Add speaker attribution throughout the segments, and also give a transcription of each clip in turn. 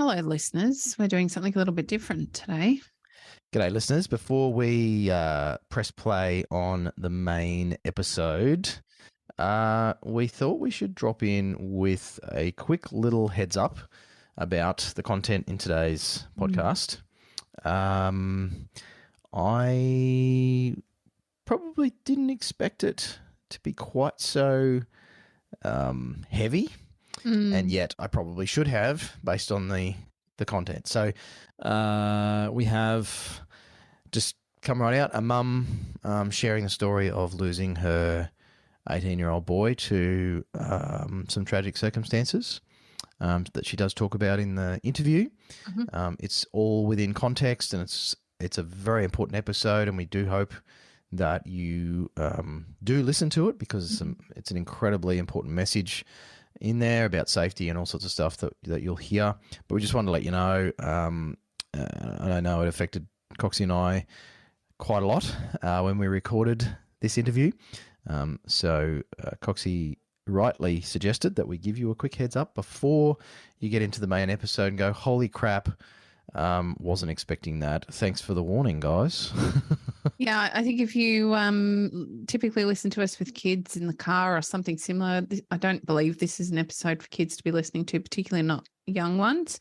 Speaker 1: Hello, listeners. We're doing something a little bit different today.
Speaker 2: G'day, listeners. Before we press play on the main episode, we thought we should drop in with a quick little heads up about the content in today's podcast. I probably didn't expect it to be quite so heavy, and yet I probably should have based on the content. So we have just come right out a mum sharing the story of losing her 18-year-old boy to some tragic circumstances that she does talk about in the interview. It's all within context, and it's a very important episode, and we do hope that you do listen to it because it's an incredibly important message in there about safety and all sorts of stuff that you'll hear. But we just wanted to let you know, and I know it affected Coxie and I quite a lot when we recorded this interview. So Coxie rightly suggested that we give you a quick heads up before you get into the main episode and go, holy crap, wasn't expecting that. Thanks for the warning, guys.
Speaker 1: Yeah, I think if you typically listen to us with kids in the car or something similar, I don't believe this is an episode for kids to be listening to, particularly not young ones.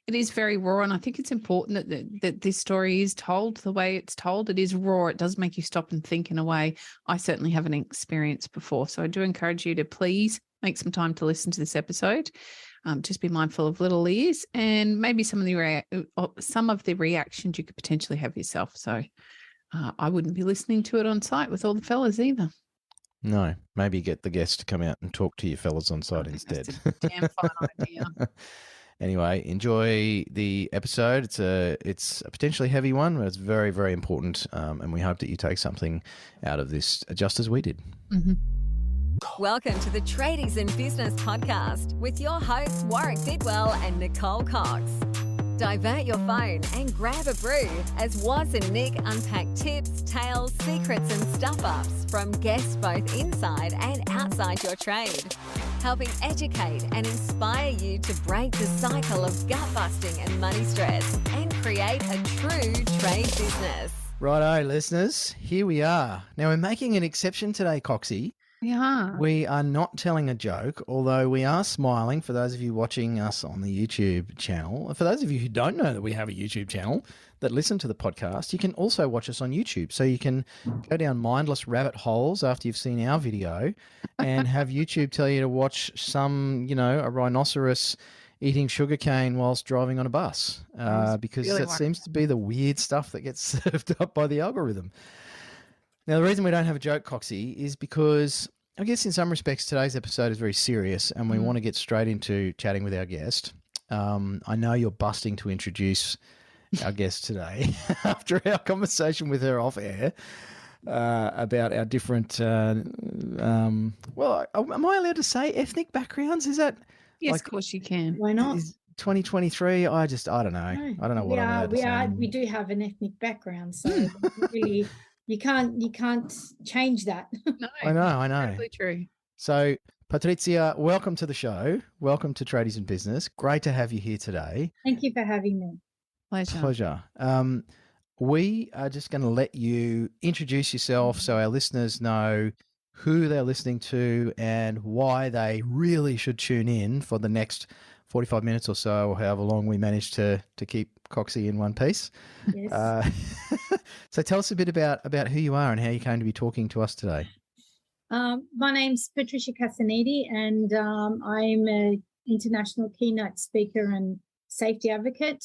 Speaker 1: It is very raw, and I think it's important that this story is told the way it's told. It is raw. It does make you stop and think in a way I certainly haven't experienced before. So I do encourage you to please make some time to listen to this episode. Just be mindful of little ears and maybe some of the reactions you could potentially have yourself. So I wouldn't be listening to it on site with all the fellas either.
Speaker 2: No, maybe get the guest to come out and talk to your fellas on site instead.
Speaker 1: That's a damn fine idea.
Speaker 2: Anyway, enjoy the episode. It's a potentially heavy one, but it's very, very important, and we hope that you take something out of this just as we did.
Speaker 3: Welcome to the Tradies in Business podcast with your hosts Warwick Bidwell and Nicole Cox. Divert your phone and grab a brew as Waz and Nick unpack tips, tales, secrets and stuff-ups from guests both inside and outside your trade, helping educate and inspire you to break the cycle of gut-busting and money stress and create a true trade business.
Speaker 2: Righto, listeners, here we are. Now, we're making an exception today, Coxie.
Speaker 1: Yeah.
Speaker 2: We are not telling a joke, although we are smiling for those of you watching us on the YouTube channel. For those of you who don't know that we have a YouTube channel that listen to the podcast, you can also watch us on YouTube. So you can go down mindless rabbit holes after you've seen our video and have YouTube tell you to watch some, a rhinoceros eating sugarcane whilst driving on a bus, because
Speaker 1: really
Speaker 2: that seems to be the weird stuff that gets served up by the algorithm. Now, the reason we don't have a joke, Coxie, is because I guess in some respects today's episode is very serious and we want to get straight into chatting with our guest. I know you're busting to introduce our guest today after our conversation with her off air about our different, am I allowed to say ethnic backgrounds? Is that?
Speaker 1: Yes, of course you can.
Speaker 4: Why not?
Speaker 2: 2023, I don't know. I don't know what I'm allowed to say.
Speaker 4: We do have an ethnic background, so really... You can't change that.
Speaker 1: No,
Speaker 2: I know.
Speaker 1: Totally true.
Speaker 2: So, Patrizia, welcome to the show. Welcome to Tradies in Business. Great to have you here today.
Speaker 4: Thank you for having me.
Speaker 2: Pleasure. We are just going to let you introduce yourself so our listeners know who they're listening to and why they really should tune in for the next 45 minutes or so, or however long we manage to keep Coxie in one piece.
Speaker 4: Yes.
Speaker 2: So tell us a bit about who you are and how you came to be talking to us today.
Speaker 4: My name's Patrizia Cassaniti, and I'm an international keynote speaker and safety advocate.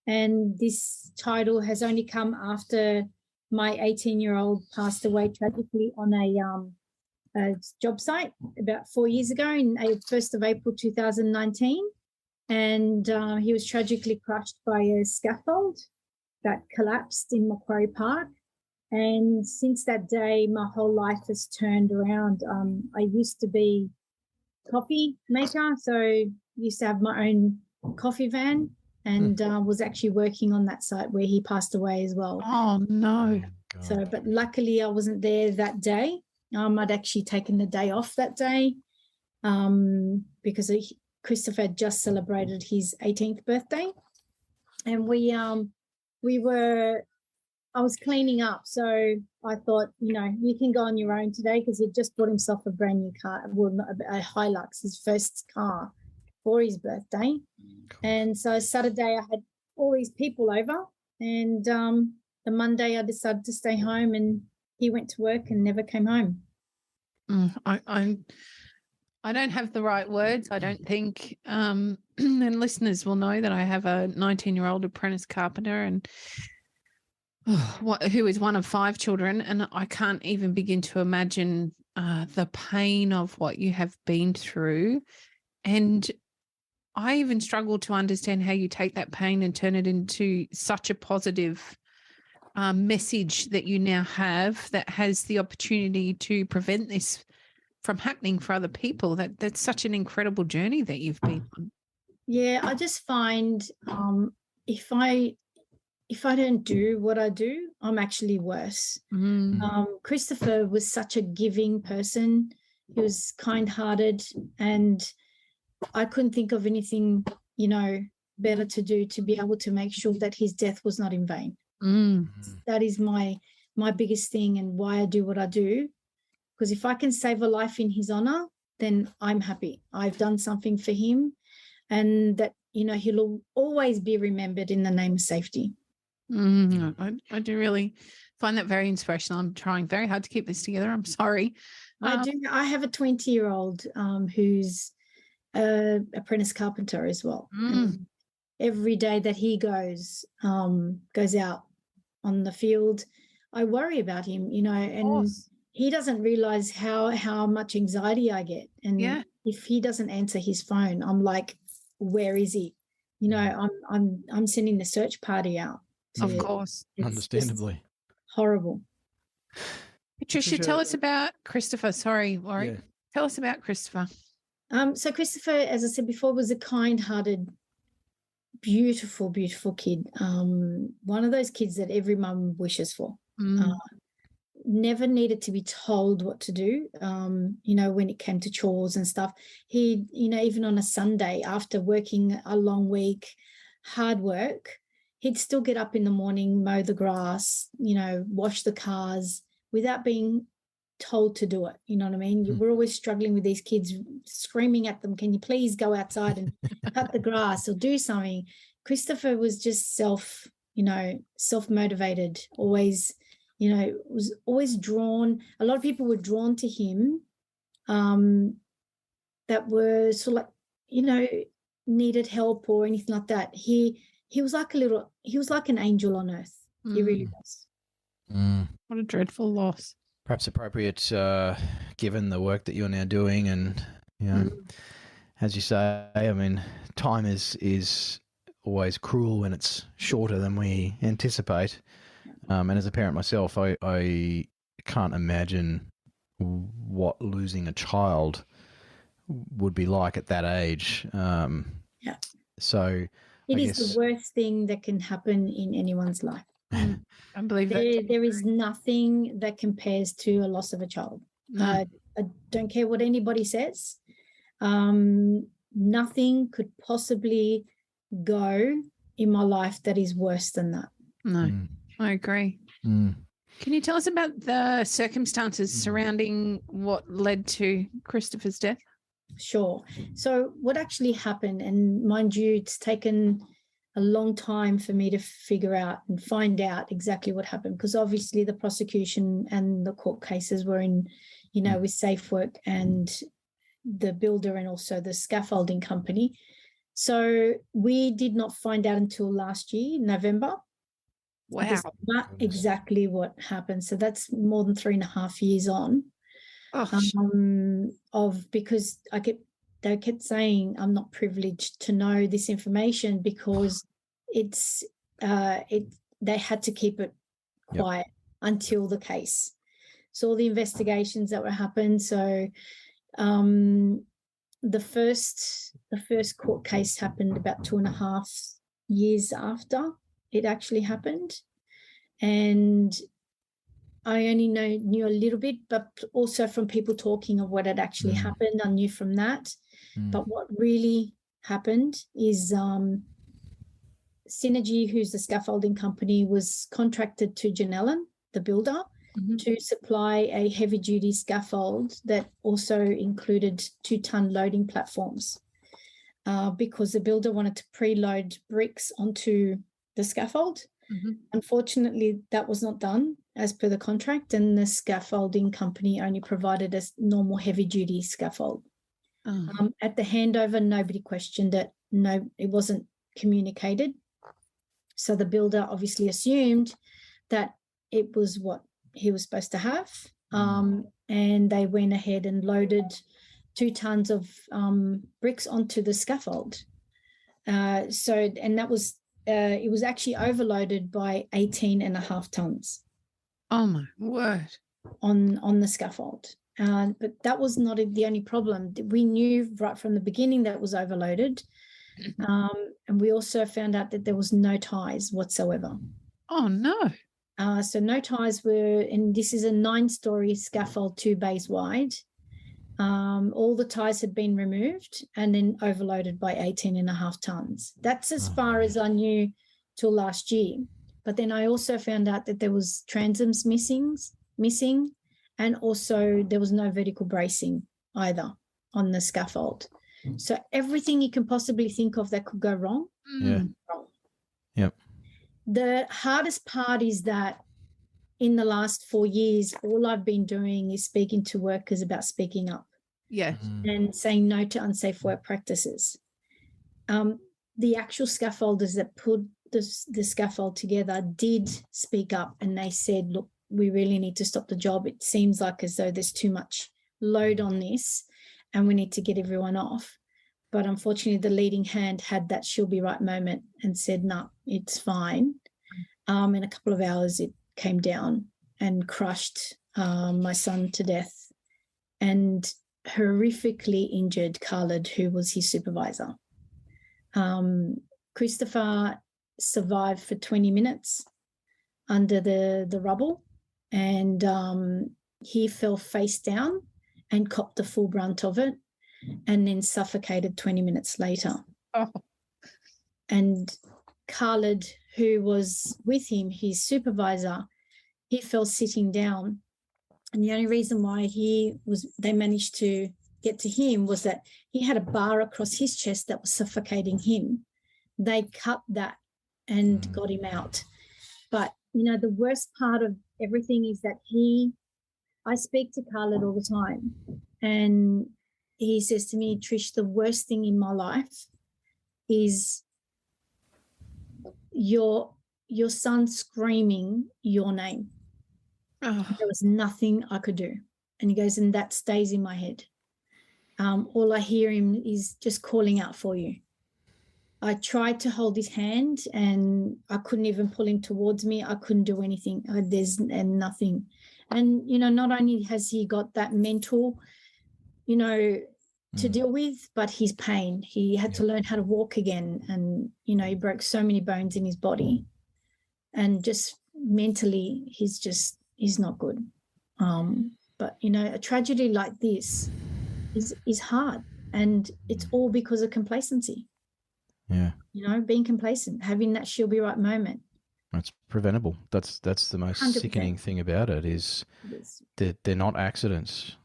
Speaker 4: And this title has only come after my 18-year-old passed away tragically on a job site about 4 years ago, in 1st of April 2019. And he was tragically crushed by a scaffold that collapsed in Macquarie Park. And since that day, my whole life has turned around. I used to be a coffee maker, so used to have my own coffee van, and was actually working on that site where he passed away as well.
Speaker 1: Oh, no.
Speaker 4: So, but luckily I wasn't there that day. I'd actually taken the day off that day because Christopher had just celebrated his 18th birthday, and I was cleaning up, so I thought, you can go on your own today, because he'd just bought himself a brand new car, a Hilux, his first car for his birthday. Cool. And so Saturday I had all these people over, and the Monday I decided to stay home, and he went to work and never came home.
Speaker 1: I don't have the right words, I don't think. And listeners will know that I have a 19-year-old apprentice carpenter, and who is one of 5 children, and I can't even begin to imagine the pain of what you have been through. And I even struggle to understand how you take that pain and turn it into such a positive message that you now have that has the opportunity to prevent this from happening for other people. That's such an incredible journey that you've been on.
Speaker 4: Yeah, I just find if I don't do what I do, I'm actually worse. Christopher was such a giving person. He was kind-hearted, and I couldn't think of anything, better to do to be able to make sure that his death was not in vain. That is my biggest thing, and why I do what I do. Because if I can save a life in his honor, then I'm happy. I've done something for him, and that, he'll always be remembered in the name of safety.
Speaker 1: I do really find that very inspirational. I'm trying very hard to keep this together. I'm sorry.
Speaker 4: I do. I have a 20-year-old who's an apprentice carpenter as well. And every day that he goes out on the field, I worry about him, and he doesn't realize how much anxiety I get. And if he doesn't answer his phone, I'm like, where is he? I'm sending the search party out.
Speaker 1: Of course.
Speaker 2: Understandably.
Speaker 4: Horrible.
Speaker 1: Patricia, tell us about Christopher. Sorry, Warwick. Yeah. Tell us about Christopher.
Speaker 4: So Christopher, as I said before, was a kind-hearted, beautiful, beautiful kid. One of those kids that every mum wishes for. Never needed to be told what to do, when it came to chores and stuff. He, even on a Sunday after working a long week, hard work, he'd still get up in the morning, mow the grass, wash the cars without being told to do it. You know what I mean? We're always struggling with these kids, screaming at them, can you please go outside and cut the grass or do something? Christopher was just self-motivated, always, was always drawn. A lot of people were drawn to him that were sort of like, needed help or anything like that. He was like an angel on earth. He really was.
Speaker 1: What a dreadful loss.
Speaker 2: Perhaps appropriate given the work that you're now doing, and as you say, I mean, time is always cruel when it's shorter than we anticipate. And as a parent myself, I can't imagine what losing a child would be like at that age. So
Speaker 4: it is the worst thing that can happen in anyone's life.
Speaker 1: I believe that.
Speaker 4: There is nothing that compares to a loss of a child. I don't care what anybody says. Nothing could possibly go in my life that is worse than that.
Speaker 1: No, I agree. Can you tell us about the circumstances surrounding what led to Christopher's death?
Speaker 4: Sure. So what actually happened, and mind you, it's taken a long time for me to figure out and find out exactly what happened, because obviously the prosecution and the court cases were in, with SafeWork and the builder and also the scaffolding company. So we did not find out until last year, November.
Speaker 1: Wow.
Speaker 4: Not exactly what happened. So that's more than 3.5 years on. Because they kept saying I'm not privileged to know this information because they had to keep it quiet until the case. So all the investigations that were happened. So the first court case happened about 2.5 years after it actually happened, and I only knew a little bit, but also from people talking of what had actually happened, I knew from that. But what really happened is Synergy, who's the scaffolding company, was contracted to Janellen, the builder, to supply a heavy-duty scaffold that also included 2-ton loading platforms because the builder wanted to preload bricks onto the scaffold. Unfortunately, that was not done as per the contract, and the scaffolding company only provided a normal heavy-duty scaffold. At the handover, nobody questioned it. No, it wasn't communicated. So the builder obviously assumed that it was what he was supposed to have, and they went ahead and loaded 2 tons of bricks onto the scaffold. And that was it was actually overloaded by 18.5 tons.
Speaker 1: Oh my word!
Speaker 4: On the scaffold. But that was not the only problem. We knew right from the beginning that it was overloaded. And we also found out that there was no ties whatsoever.
Speaker 1: Oh, no.
Speaker 4: So no ties were, and this is a 9-story scaffold, 2 bays wide. All the ties had been removed and then overloaded by 18.5 tons. That's as far as I knew till last year. But then I also found out that there was transoms missing, and also there was no vertical bracing either on the scaffold. So everything you can possibly think of that could go wrong. Wrong.
Speaker 2: Yep.
Speaker 4: The hardest part is that in the last 4 years, all I've been doing is speaking to workers about speaking up.
Speaker 1: Yeah.
Speaker 4: And saying no to unsafe work practices. The actual scaffolders that put the scaffold together did speak up, and they said, look, we really need to stop the job. It seems like as though there's too much load on this and we need to get everyone off. But unfortunately, the leading hand had that she'll be right moment and said, no, it's fine. In a couple of hours, it came down and crushed my son to death and horrifically injured Khalid, who was his supervisor. Christopher survived for 20 minutes under the rubble, and he fell face down and copped the full brunt of it, and then suffocated 20 minutes later.
Speaker 1: Oh.
Speaker 4: And Khalid, who was with him, his supervisor, he fell sitting down. And the only reason why they managed to get to him was that he had a bar across his chest that was suffocating him. They cut that and got him out. But, the worst part of everything is that I speak to Khalid all the time, and he says to me, Trish, the worst thing in my life is your son screaming your name.
Speaker 1: Oh.
Speaker 4: There was nothing I could do. And he goes, and that stays in my head. All I hear him is just calling out for you. I tried to hold his hand and I couldn't even pull him towards me. I couldn't do anything. There's nothing. And, not only has he got that mental, to deal with, but his pain. He had to learn how to walk again. And, he broke so many bones in his body. And just mentally, he's not good. But, a tragedy like this is hard. And it's all because of complacency.
Speaker 2: Yeah.
Speaker 4: Being complacent, having that she'll be right moment.
Speaker 2: It's preventable. That's the most 100%. Sickening thing about it is they're not accidents.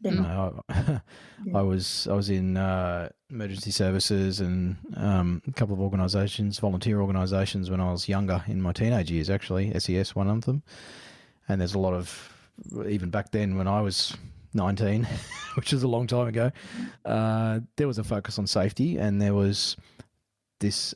Speaker 2: I was in emergency services and a couple of organisations, volunteer organisations when I was younger, in my teenage years actually, SES one of them. And there's a lot of, even back then when I was 19, which is a long time ago, there was a focus on safety, and there was this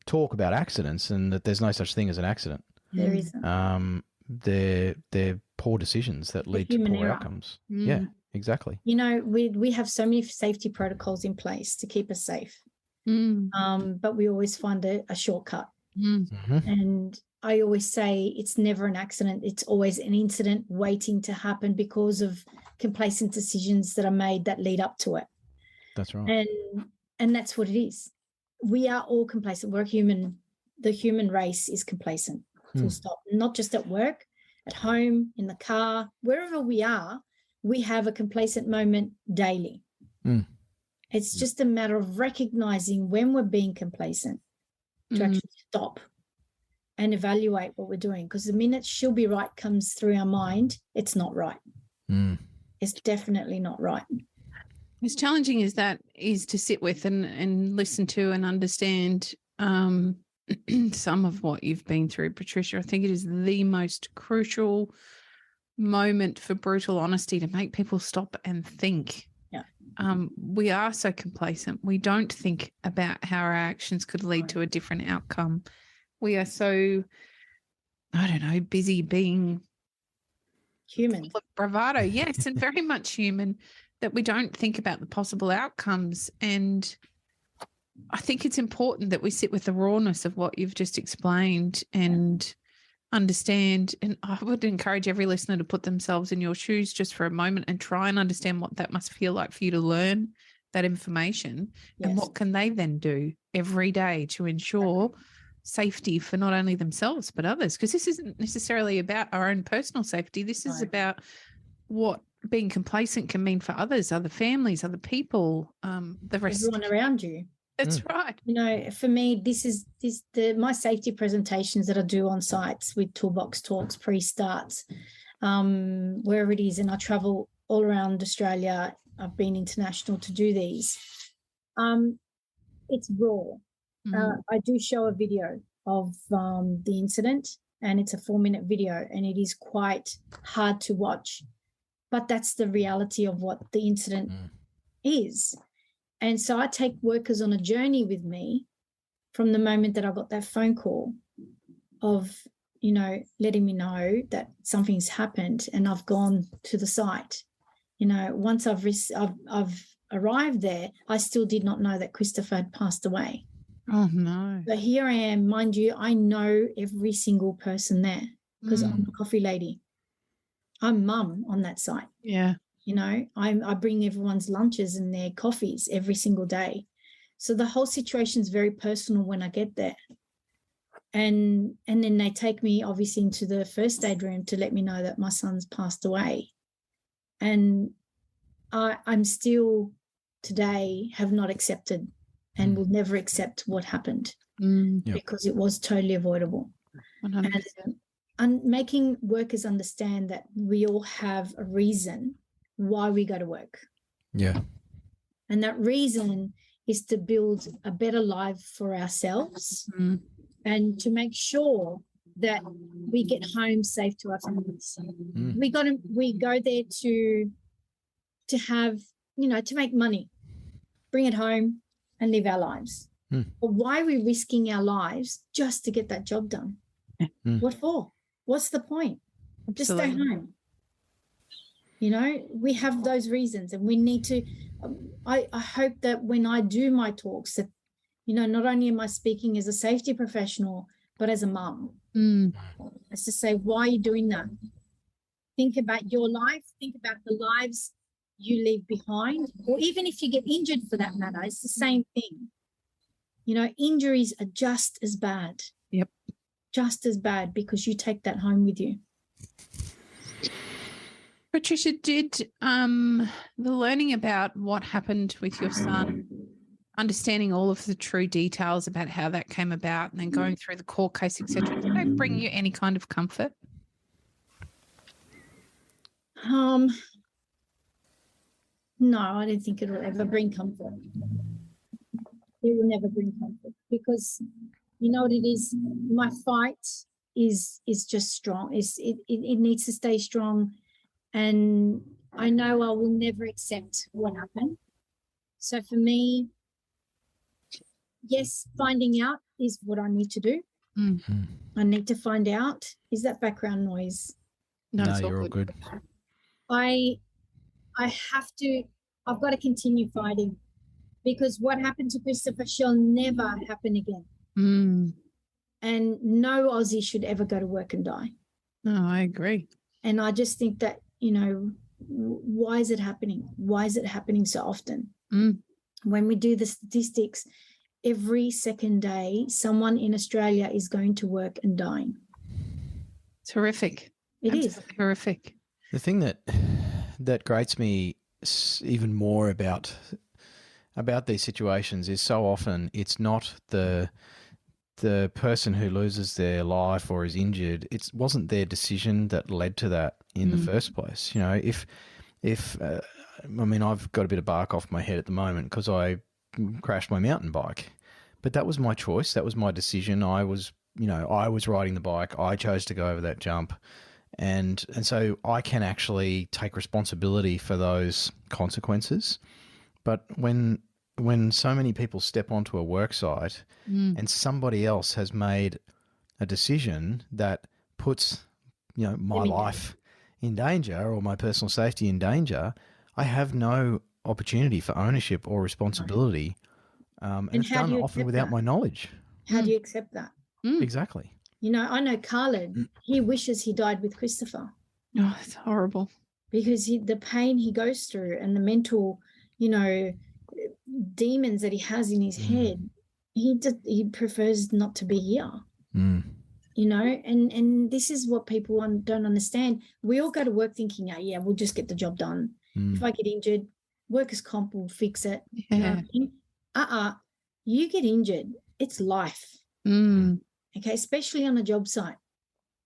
Speaker 2: talk about accidents and that there's no such thing as an accident.
Speaker 4: There isn't.
Speaker 2: They're poor decisions that lead to poor outcomes. Yeah, exactly.
Speaker 4: We have so many safety protocols in place to keep us safe, but we always find a shortcut. And I always say it's never an accident. It's always an incident waiting to happen because of complacent decisions that are made that lead up to it.
Speaker 2: That's right.
Speaker 4: And that's what it is. We are all complacent. We're human. The human race is complacent. Full stop. Not just at work, at home, in the car, wherever we are, we have a complacent moment daily. It's just a matter of recognizing when we're being complacent to actually stop and evaluate what we're doing. Because the minute she'll be right comes through our mind, it's not right. It's definitely not right.
Speaker 1: As challenging as that is to sit with and listen to and understand some of what you've been through, Patricia, I think it is the most crucial moment for brutal honesty to make people stop and think.
Speaker 4: Yeah.
Speaker 1: We are so complacent. We don't think about how our actions could lead to a different outcome. We are so, I don't know, busy being
Speaker 4: human.
Speaker 1: Bravado, yes, and very much human, that we don't think about the possible outcomes. And I think it's important that we sit with the rawness of what you've just explained and understand. And I would encourage every listener to put themselves in your shoes just for a moment and try and understand what that must feel like for you to learn that information.
Speaker 4: Yes.
Speaker 1: And what can they then do every day to ensure safety for not only themselves but others, because this isn't necessarily about our own personal safety. This is about what being complacent can mean for others, other families, other people, the rest,
Speaker 4: everyone around you.
Speaker 1: That's right.
Speaker 4: You know, for me, my safety presentations that I do on sites with toolbox talks, pre-starts, wherever it is, and I travel all around Australia. I've been international to do these. It's raw. I do show a video of the incident, and it's a 4-minute video, and it is quite hard to watch. But that's the reality of what the incident is. And so I take workers on a journey with me from the moment that I got that phone call of, you know, letting me know that something's happened, and I've gone to the site. You know, once I've arrived there, I still did not know that Christopher had passed away.
Speaker 1: Oh, no.
Speaker 4: But here I am, mind you, I know every single person there because I'm a coffee lady. I'm mum on that site.
Speaker 1: Yeah.
Speaker 4: You know, I bring everyone's lunches and their coffees every single day. So the whole situation is very personal when I get there. And then they take me obviously into the first aid room to let me know that my son's passed away. And I'm still today have not accepted and will never accept what happened because it was totally avoidable.
Speaker 1: 100%.
Speaker 4: And making workers understand that we all have a reason why we go to work.
Speaker 2: Yeah.
Speaker 4: And that reason is to build a better life for ourselves and to make sure that we get home safe to our families. We go there to have, you know, to make money, bring it home and live our lives. But why are we risking our lives just to get that job done? What for? What's the point? Just stay home. You know, we have those reasons, and we need to, I hope that when I do my talks that, you know, not only am I speaking as a safety professional, but as a mum. It's to say, why are you doing that? Think about your life. Think about the lives you leave behind, or even if you get injured for that matter, it's the same thing. You know, injuries are just as bad.
Speaker 1: Yep.
Speaker 4: Just as bad because you take that home with you.
Speaker 1: Patricia, did the learning about what happened with your son, understanding all of the true details about how that came about and then going through the court case, etc., did they bring you any kind of comfort?
Speaker 4: No, I don't think it will ever bring comfort. It will never bring comfort because you know what it is? My fight is just strong. It needs to stay strong. And I know I will never accept what happened. So for me, yes, finding out is what I need to do. I need to find out. Is that background noise?
Speaker 2: No, you're all good.
Speaker 4: I've got to continue fighting because what happened to Christopher shall never happen again. And no Aussie should ever go to work and die.
Speaker 1: No, I agree.
Speaker 4: And I just think that, you know, why is it happening? Why is it happening so often? When we do the statistics, every second day, someone in Australia is going to work and dying.
Speaker 1: It's horrific.
Speaker 4: It is
Speaker 1: horrific.
Speaker 2: The thing that grates me even more about about these situations is so often it's not the person who loses their life or is injured. It wasn't their decision that led to that in the first place. You know, if I mean, I've got a bit of bark off my head at the moment because I crashed my mountain bike, but that was my choice. That was my decision. I was riding the bike. I chose to go over that jump. And so I can actually take responsibility for those consequences. But when so many people step onto a work site and somebody else has made a decision that puts, my life in danger or my personal safety in danger, I have no opportunity for ownership or responsibility. And it's done often without my knowledge.
Speaker 4: How do you accept that?
Speaker 2: Exactly.
Speaker 4: I know Khaled, he wishes he died with Christopher.
Speaker 1: Oh, it's horrible.
Speaker 4: Because the pain he goes through and the mental, demons that he has in his head, he prefers not to be here. And this is what people don't understand. We all go to work thinking, we'll just get the job done. If I get injured, workers' comp will fix it.
Speaker 1: Yeah.
Speaker 4: You get injured, it's life. Okay, especially on a job site.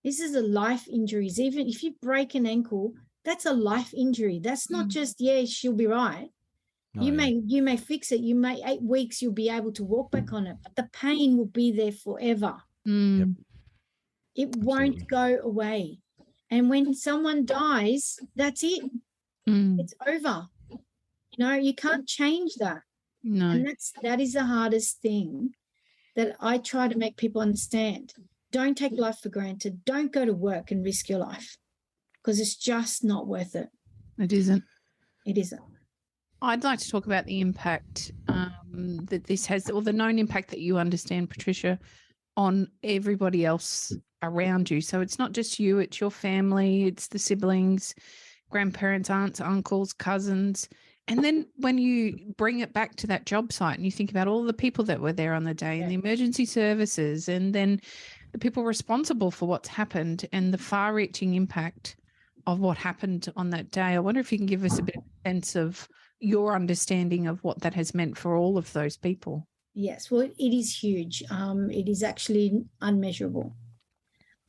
Speaker 4: This is a life injuries. Even if you break an ankle, that's a life injury. That's not just, she'll be right. You may fix it. You may 8 weeks you'll be able to walk back on it, but the pain will be there forever.
Speaker 2: Yep.
Speaker 4: It won't go away. And when someone dies, that's it. It's over. You can't change that.
Speaker 1: No.
Speaker 4: And that is the hardest thing that I try to make people understand. Don't take life for granted. Don't go to work and risk your life because it's just not worth it.
Speaker 1: It isn't.
Speaker 4: It isn't.
Speaker 1: I'd like to talk about the impact that this has, or the known impact that you understand, Patricia, on everybody else around you. So it's not just you, it's your family, it's the siblings, grandparents, aunts, uncles, cousins. And then when you bring it back to that job site and you think about all the people that were there on the day and the emergency services and then the people responsible for what's happened and the far-reaching impact of what happened on that day, I wonder if you can give us a bit of a sense of your understanding of what that has meant for all of those people.
Speaker 4: Yes, well, it is huge. It is actually unmeasurable.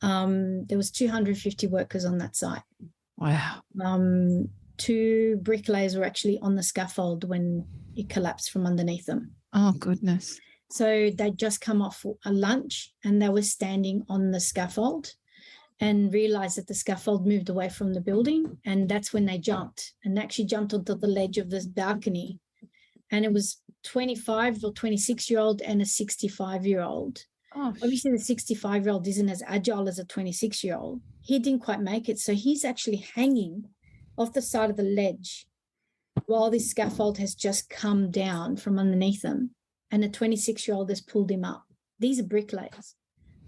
Speaker 4: There was 250 workers on that site.
Speaker 1: Wow.
Speaker 4: 2 bricklayers were actually on the scaffold when it collapsed from underneath them.
Speaker 1: Oh, goodness.
Speaker 4: So they'd just come off a lunch and they were standing on the scaffold and realised that the scaffold moved away from the building, and that's when they jumped and actually jumped onto the ledge of this balcony. And it was 25 or 26-year-old and a 65-year-old. Oh, obviously, the 65-year-old isn't as agile as a 26-year-old. He didn't quite make it, so he's actually hanging off the side of the ledge while this scaffold has just come down from underneath them, and a 26-year-old has pulled him up. These are bricklayers.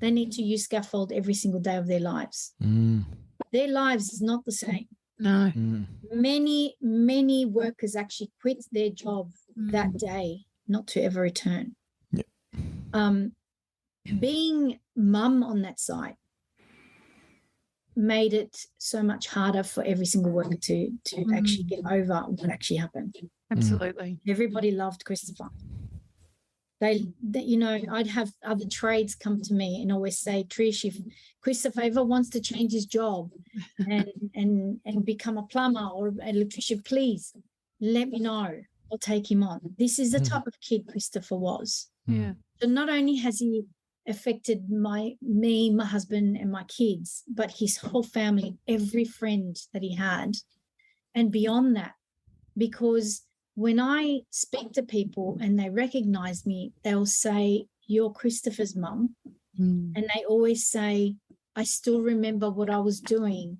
Speaker 4: They need to use scaffold every single day of their lives. Their lives is not the same.
Speaker 1: No.
Speaker 4: Many, many workers actually quit their job that day, not to ever return.
Speaker 2: Yep.
Speaker 4: Being mum on that site made it so much harder for every single worker to actually get over what actually happened.
Speaker 1: Absolutely.
Speaker 4: Everybody loved Christopher. I'd have other trades come to me and always say, Trish, if Christopher ever wants to change his job and become a plumber or an electrician, please let me know. I'll take him on. This is the type of kid Christopher was.
Speaker 1: Yeah.
Speaker 4: So not only has he affected me, my husband, and my kids, but his whole family, every friend that he had, and beyond that, because when I speak to people and they recognize me, they'll say, "You're Christopher's mum," and they always say, "I still remember what I was doing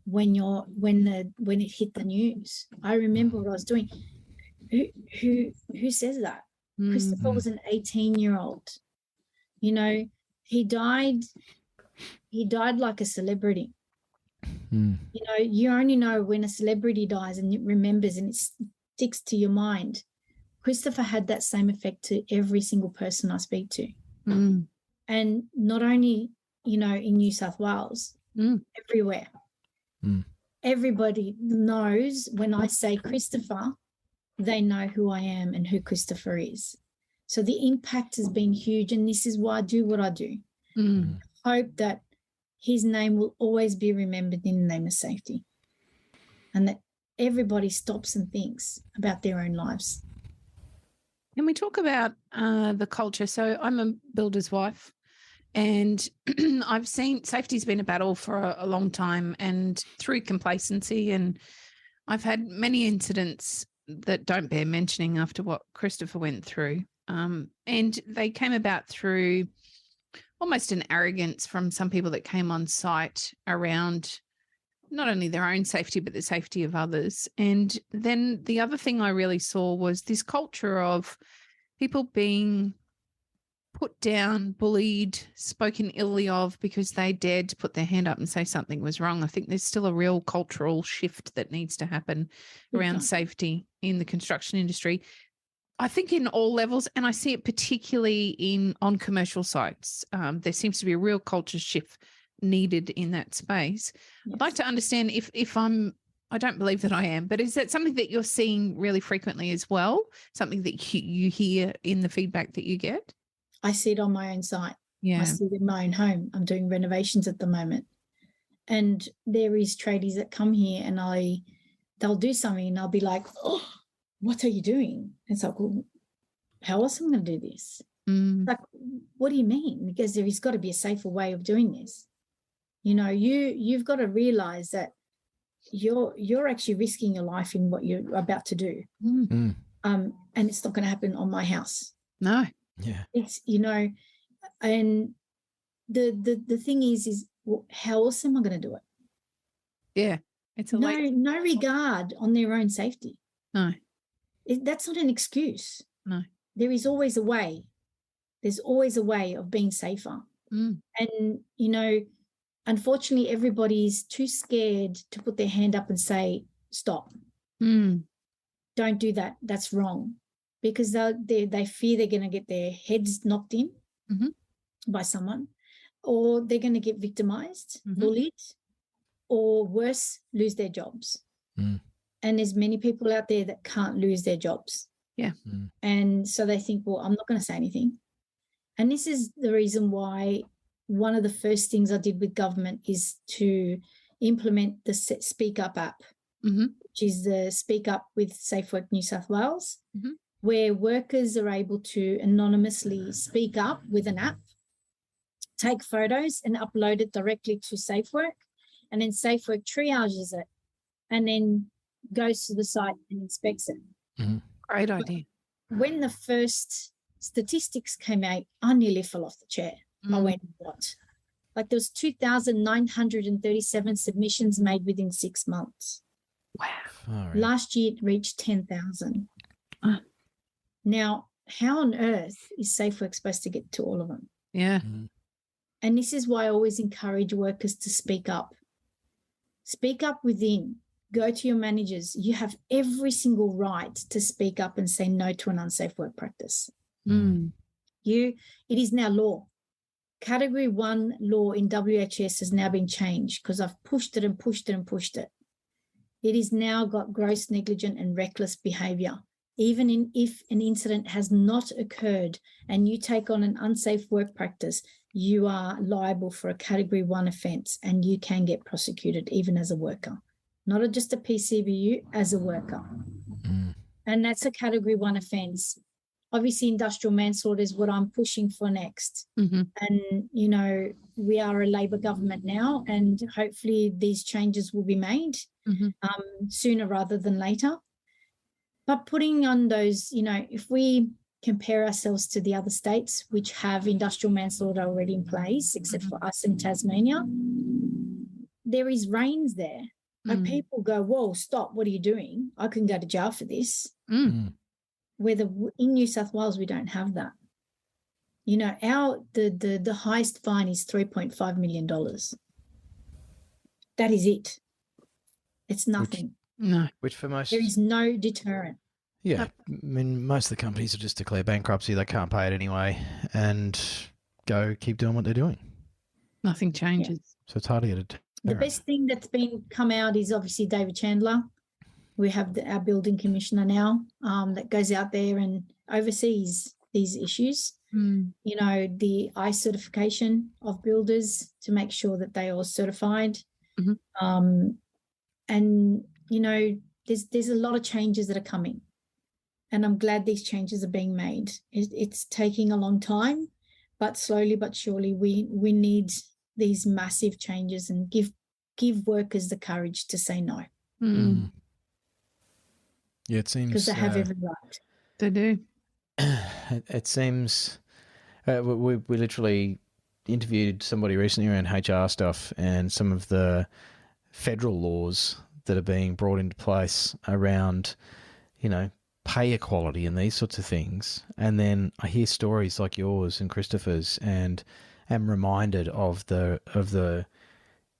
Speaker 4: when it hit the news. I remember what I was doing." Who says that? Christopher was an 18-year-old. He died like a celebrity. You only know when a celebrity dies and it remembers and it sticks to your mind. Christopher had that same effect to every single person I speak to. And not only, in New South Wales, everywhere. Everybody knows when I say Christopher, they know who I am and who Christopher is. So the impact has been huge, and this is why I do what I do. Hope that his name will always be remembered in the name of safety, and that everybody stops and thinks about their own lives.
Speaker 1: Can we talk about the culture? So I'm a builder's wife, and I've seen safety's been a battle for a long time, and through complacency, and I've had many incidents that don't bear mentioning after what Christopher went through. And they came about through almost an arrogance from some people that came on site around not only their own safety, but the safety of others. And then the other thing I really saw was this culture of people being put down, bullied, spoken illy of because they dared to put their hand up and say something was wrong. I think there's still a real cultural shift that needs to happen around safety in the construction industry. I think in all levels, and I see it particularly on commercial sites. There seems to be a real culture shift needed in that space. Yes. I'd like to understand if I don't believe that I am, but is that something that you're seeing really frequently as well? Something that you hear in the feedback that you get?
Speaker 4: I see it on my own site.
Speaker 1: Yeah.
Speaker 4: I see it in my own home. I'm doing renovations at the moment. And there is tradies that come here and they'll do something and I'll be like, oh, what are you doing? It's like, well, how else am I going to do this? Like, what do you mean? Because there has got to be a safer way of doing this. You know, you've got to realize that you're actually risking your life in what you're about to do. And it's not going to happen on my house.
Speaker 1: No.
Speaker 2: Yeah.
Speaker 4: It's, you know, and the thing is well, how else am I going to do it?
Speaker 1: Yeah. It's
Speaker 4: no regard on their own safety.
Speaker 1: No.
Speaker 4: That's not an excuse.
Speaker 1: No.
Speaker 4: There is always a way. There's always a way of being safer. And, you know, unfortunately, everybody's too scared to put their hand up and say, stop. Don't do that. That's wrong. Because they fear they're going to get their heads knocked in by someone, or they're going to get victimized, bullied, or worse, lose their jobs. And there's many people out there that can't lose their jobs.
Speaker 1: Yeah.
Speaker 4: And so they think, well, I'm not going to say anything. And this is the reason why one of the first things I did with government is to implement the Speak Up app, which is the Speak Up with Safe Work New South Wales, where workers are able to anonymously speak up with an app, take photos and upload it directly to Safe Work, and then Safe Work triages it and then goes to the site and inspects it.
Speaker 1: Great idea.
Speaker 4: When the first statistics came out, I nearly fell off the chair. I went, what? Like there was 2,937 submissions made within 6 months.
Speaker 1: Wow.
Speaker 4: Last year it reached 10,000. Now, how on earth is Safe Work supposed to get to all of them?
Speaker 1: Yeah.
Speaker 4: And this is why I always encourage workers to speak up. Speak up within. Go to your managers. You have every single right to speak up and say no to an unsafe work practice. It is now law. Category 1 law in WHS has now been changed because I've pushed it and pushed it and pushed it. It is now got gross negligent and reckless behaviour. Even if an incident has not occurred and you take on an unsafe work practice, you are liable for a Category 1 offence and you can get prosecuted even as a worker, not just a PCBU, as a worker. And that's a Category 1 offence. Obviously, industrial manslaughter is what I'm pushing for next. And, you know, we are a Labor government now and hopefully these changes will be made sooner rather than later. But putting on those, you know, if we compare ourselves to the other states which have industrial manslaughter already in place, except for us in Tasmania, there is reins there. Like people go, whoa, stop, what are you doing? I can go to jail for this. Where in New South Wales, we don't have that. You know, the highest fine is $3.5 million. That is it. It's nothing.
Speaker 2: Which for most...
Speaker 4: There is no deterrent.
Speaker 2: Yeah. I mean, most of the companies will just declare bankruptcy. They can't pay it anyway and keep doing what they're doing.
Speaker 1: Nothing changes.
Speaker 2: So it's hard to get it.
Speaker 4: The best thing that's been come out is obviously David Chandler We have our building commissioner now that goes out there and oversees these issues. You know, the I certification of builders to make sure that they are certified. And, you know, there's a lot of changes that are coming. And I'm glad these changes are being made. It's taking a long time, but slowly but surely we need these massive changes and give workers the courage to say no.
Speaker 2: Yeah, it seems
Speaker 4: because they have every right.
Speaker 1: They do.
Speaker 2: It seems we literally interviewed somebody recently around HR stuff and some of the federal laws that are being brought into place around, you know, pay equality and these sorts of things. And then I hear stories like yours and Christopher's and am reminded of the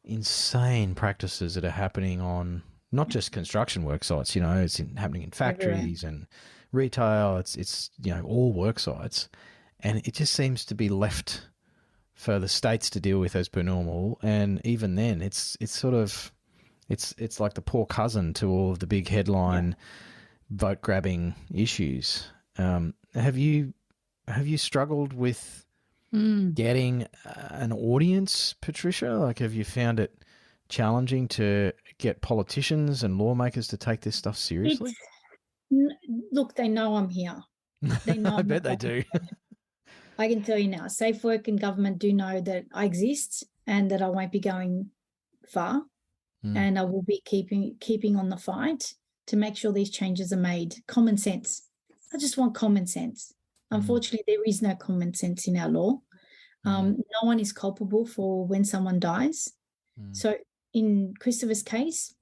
Speaker 2: insane practices that are happening on not just construction work sites, you know, it's happening in factories and retail. It's you know, all work sites. And it just seems to be left for the states to deal with as per normal. And even then it's sort of, it's like the poor cousin to all of the big headline vote grabbing issues. Have you struggled with getting an audience, Patricia? Like, have you found it challenging to get politicians and lawmakers to take this stuff seriously?
Speaker 4: Look, they know I'm here. They know
Speaker 2: I bet they do.
Speaker 4: I can tell you now, Safe Work and government do know that I exist and that I won't be going far. And I will be keeping on the fight to make sure these changes are made. Common sense. I just want common sense. Unfortunately, there is no common sense in our law. No one is culpable for when someone dies. So in Christopher's case,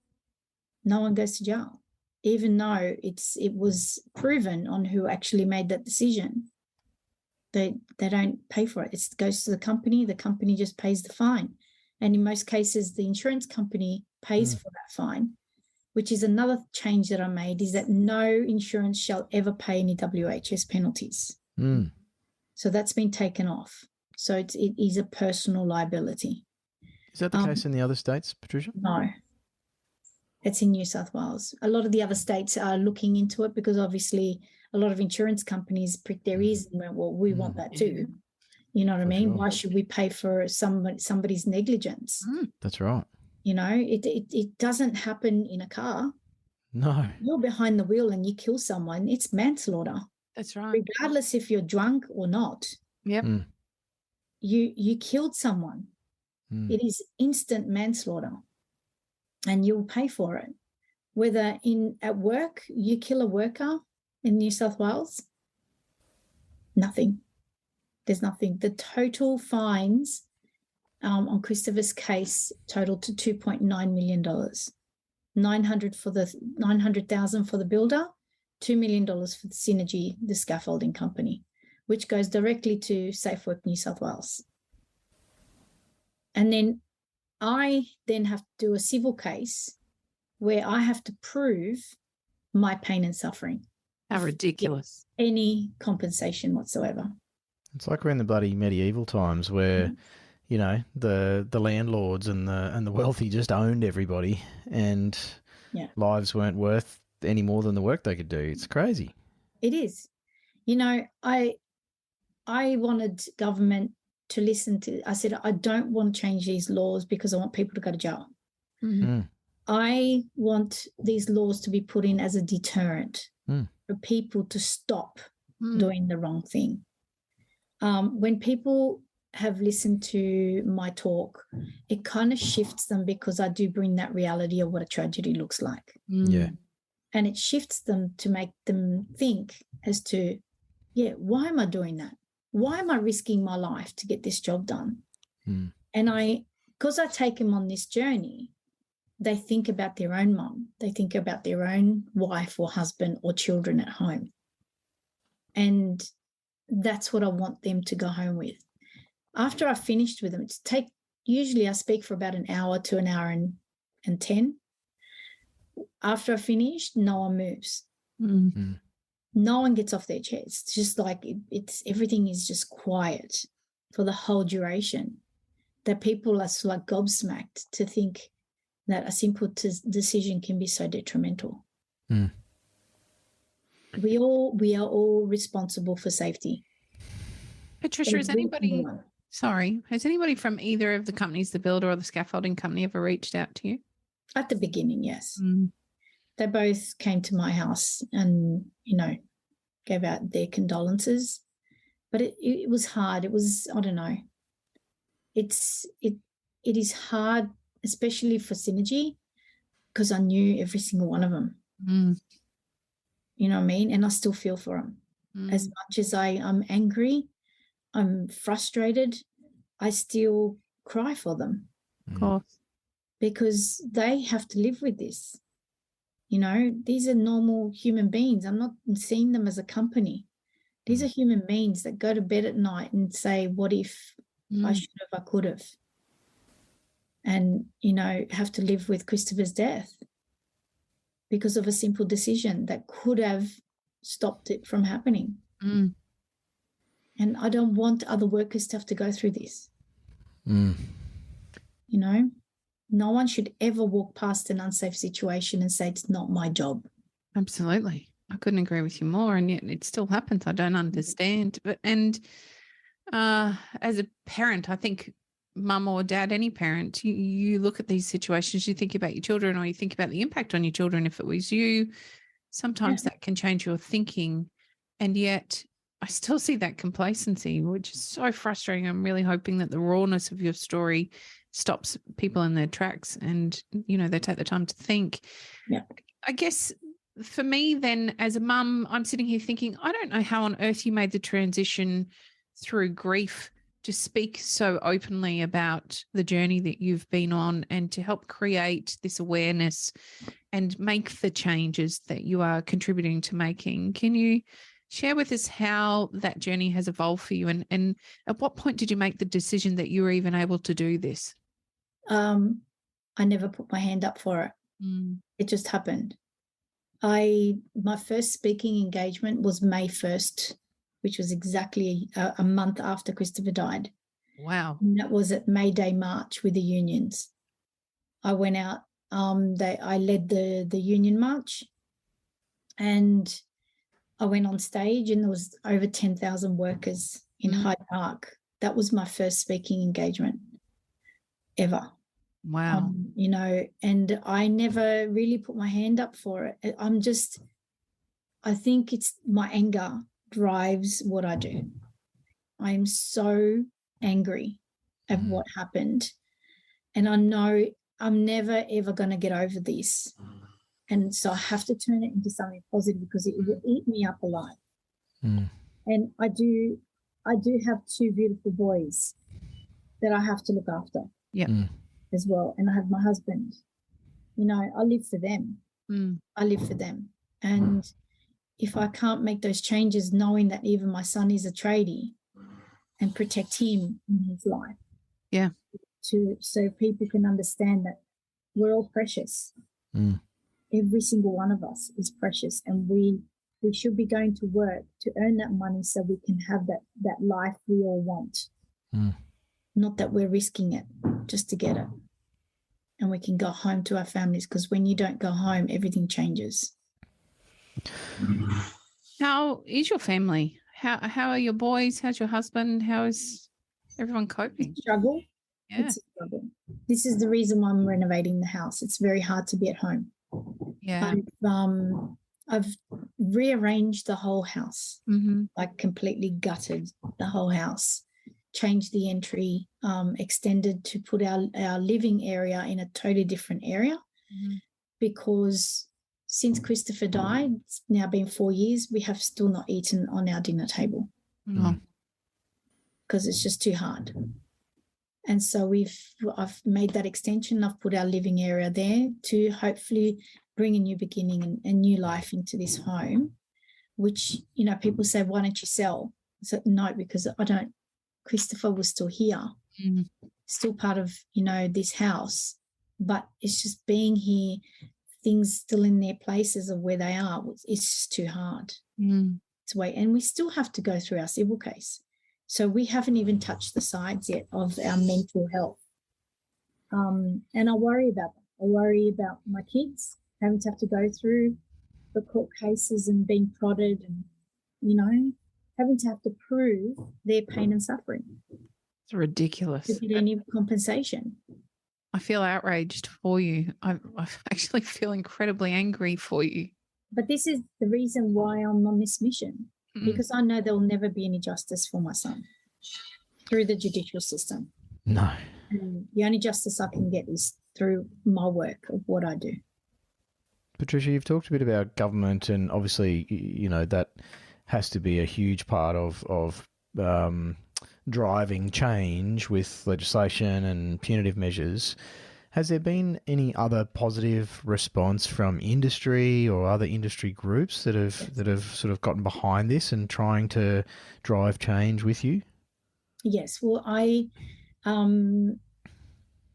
Speaker 4: no one goes to jail, even though it was proven on who actually made that decision. They don't pay for it. It goes to the company just pays the fine. And in most cases, the insurance company pays for that fine, which is another change that I made, is that no insurance shall ever pay any WHS penalties. So that's been taken off. So it is a personal liability.
Speaker 2: Is that the case in the other states, Patricia?
Speaker 4: No. It's in New South Wales. A lot of the other states are looking into it because obviously a lot of insurance companies prick their ears and went, well, we want that too. You know what I mean? Sure. Why should we pay for somebody's negligence?
Speaker 2: That's right.
Speaker 4: You know, it doesn't happen in a car.
Speaker 2: No.
Speaker 4: You're behind the wheel and you kill someone, it's manslaughter.
Speaker 1: That's right.
Speaker 4: Regardless if you're drunk or not.
Speaker 1: Yep.
Speaker 4: You killed someone. It is instant manslaughter. And you'll pay for it. Whether at work you kill a worker in New South Wales, nothing. There's nothing. The total fines on Christopher's case totaled to $2.9 million. $900,000 for the builder, $2 million for the Synergy, the scaffolding company, which goes directly to Safe Work New South Wales. And then I have to do a civil case where I have to prove my pain and suffering.
Speaker 1: How ridiculous.
Speaker 4: Any compensation whatsoever.
Speaker 2: It's like we're in the bloody medieval times where, you know, the landlords and the wealthy just owned everybody and lives weren't worth any more than the work they could do. It's crazy.
Speaker 4: It is. You know, I wanted government to listen to. I said, I don't want to change these laws because I want people to go to jail. I want these laws to be put in as a deterrent for people to stop doing the wrong thing. When people have listened to my talk, it kind of shifts them because I do bring that reality of what a tragedy looks like.
Speaker 2: Yeah.
Speaker 4: And it shifts them to make them think as to, why am I doing that? Why am I risking my life to get this job done? And because I take them on this journey, they think about their own mum. They think about their own wife or husband or children at home. And that's what I want them to go home with. After I've finished with them, usually I speak for about an hour to an hour and 10. After I finish, no one moves. No one gets off their chairs. It's just like everything is just quiet for the whole duration. That people are like gobsmacked to think that a simple decision can be so detrimental.
Speaker 2: Mm.
Speaker 4: We are all responsible for safety.
Speaker 1: Patricia, has anybody from either of the companies, the builder or the scaffolding company, ever reached out to you?
Speaker 4: At the beginning, yes. They both came to my house and, gave out their condolences. But it was hard. It was, I don't know. It is hard, especially for Synergy, because I knew every single one of them. You know what I mean? And I still feel for them. As much as I'm angry, I'm frustrated, I still cry for them.
Speaker 1: Of course.
Speaker 4: Because they have to live with this. These are normal human beings. I'm not seeing them as a company. These are human beings that go to bed at night and say, what if I should have, I could have? And, have to live with Christopher's death because of a simple decision that could have stopped it from happening. And I don't want other workers to have to go through this. No one should ever walk past an unsafe situation and say it's not my job.
Speaker 1: Absolutely. I couldn't agree with you more. And yet it still happens. I don't understand. As a parent, I think mum or dad, any parent, you look at these situations, you think about your children or you think about the impact on your children. If it was you, sometimes that can change your thinking. And yet I still see that complacency, which is so frustrating. I'm really hoping that the rawness of your story stops people in their tracks and, they take the time to think.
Speaker 4: Yeah.
Speaker 1: I guess for me then as a mum, I'm sitting here thinking, I don't know how on earth you made the transition through grief to speak so openly about the journey that you've been on and to help create this awareness and make the changes that you are contributing to making. Can you share with us how that journey has evolved for you and at what point did you make the decision that you were even able to do this?
Speaker 4: I never put my hand up for it. It just happened. My first speaking engagement was May 1st, which was exactly a month after Christopher died.
Speaker 1: Wow.
Speaker 4: And that was at May Day March with the unions. I went out, I led the union march and I went on stage and there was over 10,000 workers in Hyde Park. That was my first speaking engagement ever.
Speaker 1: Wow.
Speaker 4: And I never really put my hand up for it. I think it's my anger drives what I do. I'm so angry at what happened. And I know I'm never, ever going to get over this. And so I have to turn it into something positive because it will eat me up alive. And I do have two beautiful boys that I have to look after as well. And I have my husband. I live for them. I live for them. And if I can't make those changes, knowing that even my son is a tradie and protect him in his life.
Speaker 1: Yeah.
Speaker 4: So people can understand that we're all precious. Every single one of us is precious and we should be going to work to earn that money so we can have that life we all want. Not that we're risking it just to get it. And we can go home to our families because when you don't go home, everything changes.
Speaker 1: How is your family? How are your boys? How's your husband? How is everyone coping?
Speaker 4: It's a struggle.
Speaker 1: Yeah.
Speaker 4: It's a struggle. This is the reason why I'm renovating the house. It's very hard to be at home.
Speaker 1: Yeah.
Speaker 4: I've rearranged the whole house, like completely gutted the whole house, changed the entry, extended to put our living area in a totally different area because since Christopher died, it's now been 4 years, we have still not eaten on our dinner table because it's just too hard. And so I've made that extension. I've put our living area there to hopefully bring a new beginning and new life into this home, which, people say, why don't you sell? So no, because I don't. Christopher was still here, still part of, this house, but it's just being here, things still in their places of where they are. It's just too hard to wait. And we still have to go through our civil case. So we haven't even touched the sides yet of our mental health. And I worry about them. I worry about my kids having to have to go through for court cases and being prodded and, having to have to prove their pain and suffering.
Speaker 1: It's ridiculous.
Speaker 4: To get any compensation.
Speaker 1: I feel outraged for you. I actually feel incredibly angry for you.
Speaker 4: But this is the reason why I'm on this mission, because I know there will never be any justice for my son through the judicial system.
Speaker 2: No.
Speaker 4: And the only justice I can get is through my work of what I do.
Speaker 2: Patricia, you've talked a bit about government, and obviously, that has to be a huge part of driving change with legislation and punitive measures. Has there been any other positive response from industry or other industry groups that have sort of gotten behind this and trying to drive change with you?
Speaker 4: Yes. Well,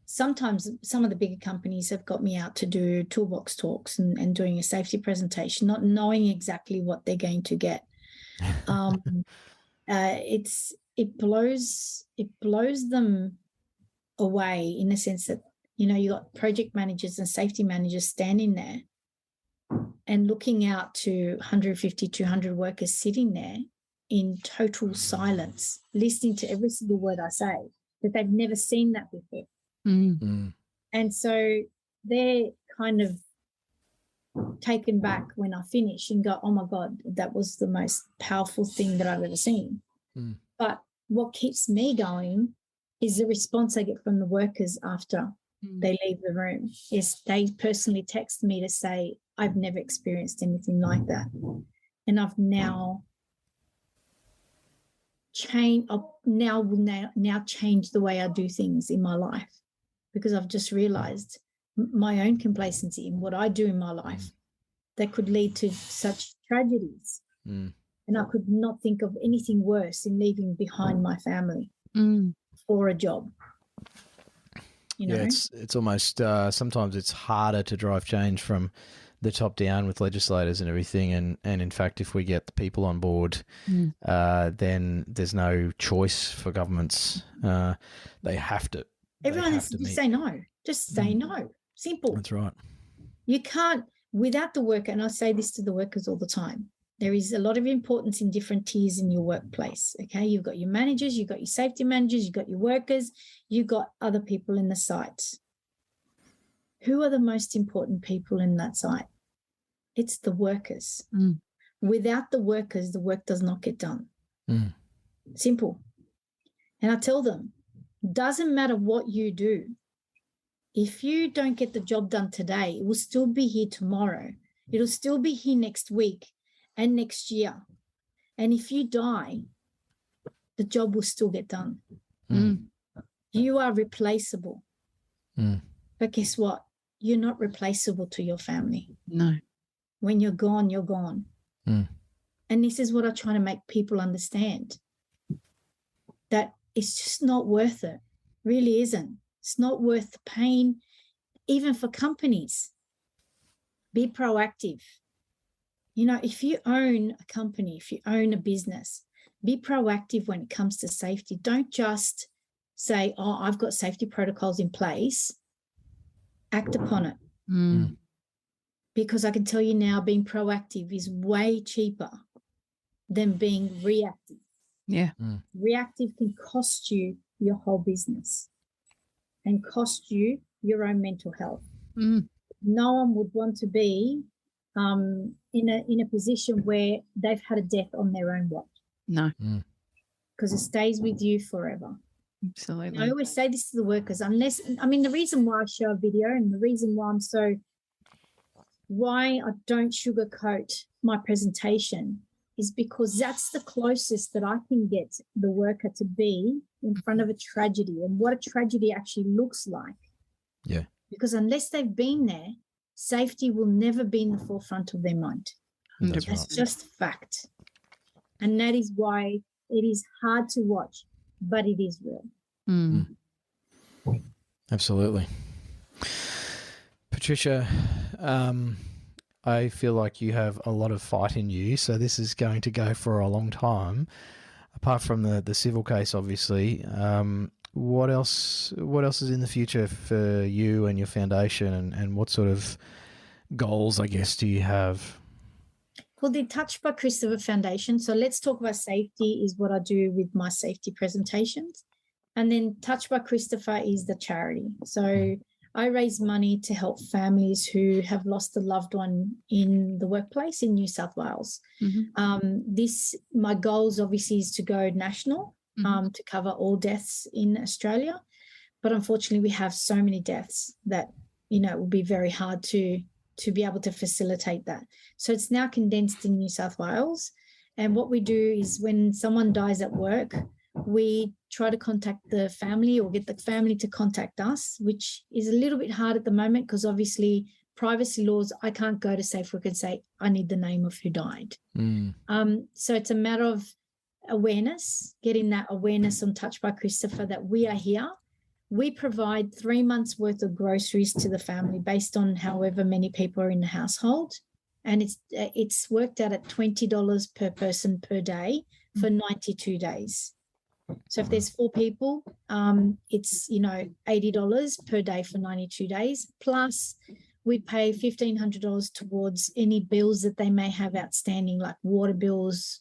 Speaker 4: sometimes some of the bigger companies have got me out to do toolbox talks and doing a safety presentation, not knowing exactly what they're going to get. It blows them away in the sense that, you got project managers and safety managers standing there and looking out to 150, 200 workers sitting there in total silence, listening to every single word I say, that they've never seen that before. And so they're kind of taken back when I finish and go, oh my God, that was the most powerful thing that I've ever seen. But what keeps me going is the response I get from the workers after they leave the room. Is they personally text me to say, I've never experienced anything like that. And I've now changed the way I do things in my life, because I've just realized my own complacency in what I do in my life that could lead to such tragedies. And I could not think of anything worse in leaving behind my family for a job.
Speaker 2: Yeah, it's almost sometimes it's harder to drive change from the top down with legislators and everything. And in fact, if we get the people on board, then there's no choice for governments. They have to.
Speaker 4: Everyone has to say no. Just say no. Simple.
Speaker 2: That's right.
Speaker 4: You can't, without the worker, and I say this to the workers all the time, there is a lot of importance in different tiers in your workplace, okay? You've got your managers, you've got your safety managers, you've got your workers, you've got other people in the site. Who are the most important people in that site? It's the workers. Without the workers, the work does not get done. Simple. And I tell them, doesn't matter what you do. If you don't get the job done today, it will still be here tomorrow. It'll still be here next week and next year. And if you die, the job will still get done. You are replaceable. But guess what? You're not replaceable to your family.
Speaker 1: No.
Speaker 4: When you're gone, you're gone. And this is what I try to make people understand, that it's just not worth it. Really isn't. It's not worth the pain, even for companies. Be proactive. If you own a company, if you own a business, be proactive when it comes to safety. Don't just say, oh, I've got safety protocols in place. Act upon it. Because I can tell you now, being proactive is way cheaper than being reactive.
Speaker 1: Yeah.
Speaker 4: Reactive can cost you your whole business and cost you your own mental health. No one would want to be in a position where they've had a death on their own watch.
Speaker 1: No.
Speaker 4: Because it stays with you forever.
Speaker 1: Absolutely.
Speaker 4: And I always say this to the workers, the reason why I show a video and the reason why I don't sugarcoat my presentation is because that's the closest that I can get the worker to be in front of a tragedy and what a tragedy actually looks like.
Speaker 2: Yeah.
Speaker 4: Because unless they've been there, safety will never be in the forefront of their mind. That's just fact. And that is why it is hard to watch, but it is real.
Speaker 2: Absolutely. Patricia, I feel like you have a lot of fight in you, so this is going to go for a long time. Apart from the civil case, obviously, what else is in the future for you and your foundation, and what sort of goals, I guess, do you have?
Speaker 4: called the Touched by Christopher Foundation. So let's talk about safety is what I do with my safety presentations. And then Touched by Christopher is the charity. So I raise money to help families who have lost a loved one in the workplace in New South Wales. My goals obviously is to go national, to cover all deaths in Australia. But unfortunately, we have so many deaths that, it will be very hard to be able to facilitate that. So it's now condensed in New South Wales. And what we do is when someone dies at work, we try to contact the family or get the family to contact us, which is a little bit hard at the moment because obviously privacy laws, I can't go to Safe Work and say, I need the name of who died. So it's a matter of awareness, getting that awareness on Touched by Christopher that we are here. We provide 3 months worth of groceries to the family based on however many people are in the household. And it's worked out at $20 per person per day for 92 days. So if there's 4 people, it's, $80 per day for 92 days. Plus we pay $1,500 towards any bills that they may have outstanding, like water bills,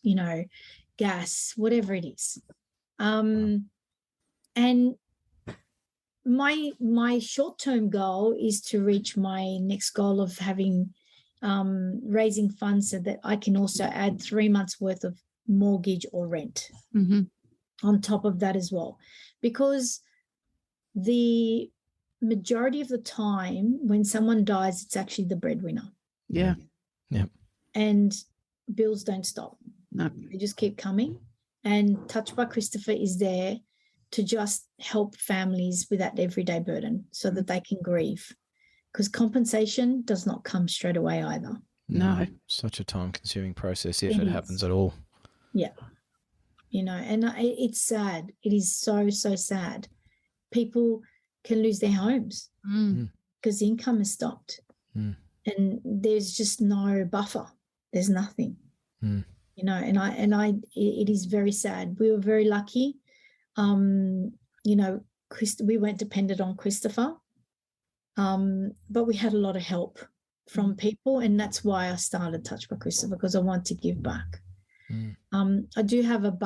Speaker 4: gas, whatever it is. And my short-term goal is to reach my next goal of having raising funds so that I can also add 3 months worth of mortgage or rent on top of that as well. Because the majority of the time when someone dies, it's actually the breadwinner.
Speaker 1: Yeah.
Speaker 2: Yeah.
Speaker 4: And bills don't stop.
Speaker 1: No.
Speaker 4: They just keep coming. And Touched by Christopher is there to just help families with that everyday burden so that they can grieve. Because compensation does not come straight away either.
Speaker 1: No.
Speaker 2: Such a time-consuming process if it happens at all.
Speaker 4: Yeah. And it's sad. It is so, so sad. People can lose their homes because the income has stopped. And there's just no buffer. There's nothing. It is very sad. We were very lucky. We weren't dependent on Christopher, but we had a lot of help from people, and that's why I started Touched by Christopher, because I want to give back. I do have a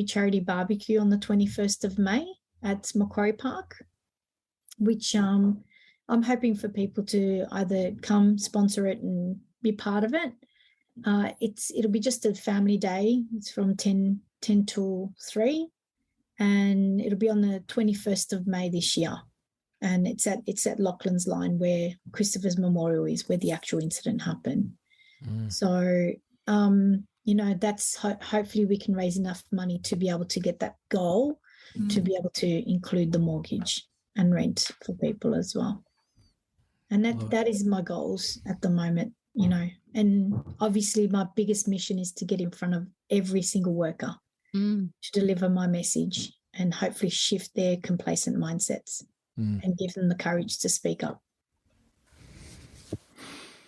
Speaker 4: charity barbecue on the 21st of May at Macquarie Park, which I'm hoping for people to either come sponsor it and be part of it. It'll be just a family day. It's from 10 till 3. And it'll be on the 21st of May this year. And it's at Lauchlan's Line where Christopher's Memorial is, where the actual incident happened. So, that's hopefully we can raise enough money to be able to get that goal, to be able to include the mortgage and rent for people as well. And that is my goals at the moment, And obviously my biggest mission is to get in front of every single worker to deliver my message and hopefully shift their complacent mindsets and give them the courage to speak up.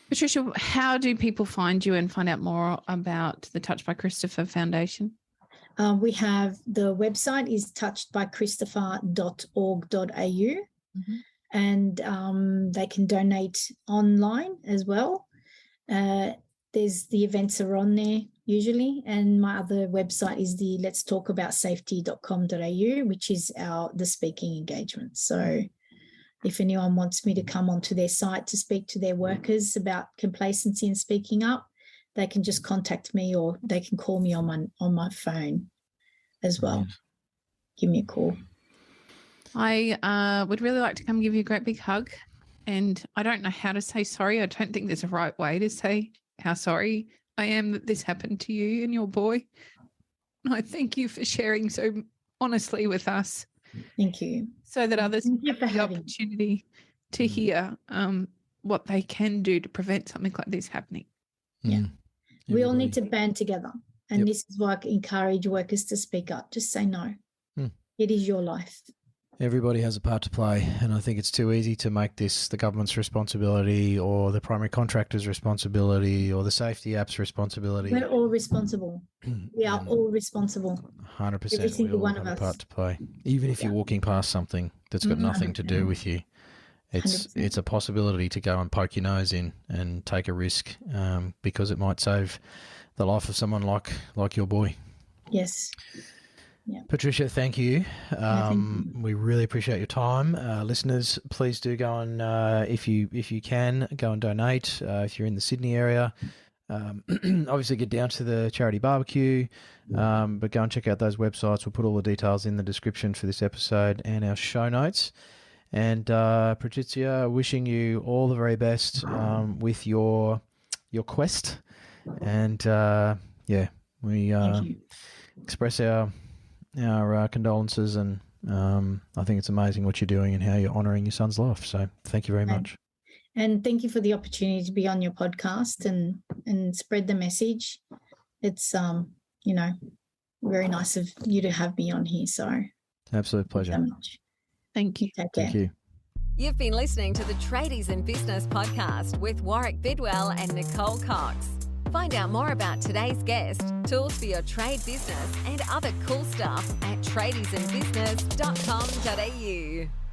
Speaker 1: Patricia, how do people find you and find out more about the Touched by Christopher Foundation?
Speaker 4: We have the website is touchedbychristopher.org.au and they can donate online as well. There's the events are on there usually, and my other website is the letstalkaboutsafety.com.au, which is the speaking engagement. So if anyone wants me to come onto their site to speak to their workers about complacency and speaking up, they can just contact me, or they can call me on my phone as well. Give me a call.
Speaker 1: I would really like to come give you a great big hug, and I don't know how to say sorry. I don't think there's a right way to say how sorry I am that this happened to you and your boy. I thank you for sharing so honestly with us.
Speaker 4: Thank you.
Speaker 1: So that others have the opportunity to hear what they can do to prevent something like this happening.
Speaker 4: Yeah. We all need to band together. And this is why I encourage workers to speak up. Just say no. It is your life.
Speaker 2: Everybody has a part to play, and I think it's too easy to make this the government's responsibility or the primary contractor's responsibility or the safety app's responsibility.
Speaker 4: We're all responsible. We are all responsible.
Speaker 2: 100%.
Speaker 4: Every single one
Speaker 2: have
Speaker 4: of
Speaker 2: a
Speaker 4: us.
Speaker 2: part to play. Even if you're walking past something that's got nothing to do with you, it's
Speaker 4: 100%.
Speaker 2: it's a possibility to go and poke your nose in and take a risk, because it might save the life of someone like your boy.
Speaker 4: Yes. Yeah.
Speaker 2: Patricia, thank you.
Speaker 4: Thank you.
Speaker 2: We really appreciate your time. Listeners, please do go and, if you can, go and donate. If you're in the Sydney area, obviously get down to the charity barbecue, but go and check out those websites. We'll put all the details in the description for this episode and our show notes. And Patrizia, wishing you all the very best with your quest. And we express our condolences, and I think it's amazing what you're doing and how you're honouring your son's life. So thank you very much.
Speaker 4: And thank you for the opportunity to be on your podcast and spread the message. It's very nice of you to have me on here. So
Speaker 2: absolute pleasure.
Speaker 4: Thank you so much.
Speaker 1: Thank you.
Speaker 4: Take care.
Speaker 2: Thank you.
Speaker 3: You've been listening to the Tradies in Business podcast with Warwick Bidwell and Nicole Cox. Find out more about today's guest, tools for your trade business, and other cool stuff at tradiesinbusiness.com.au.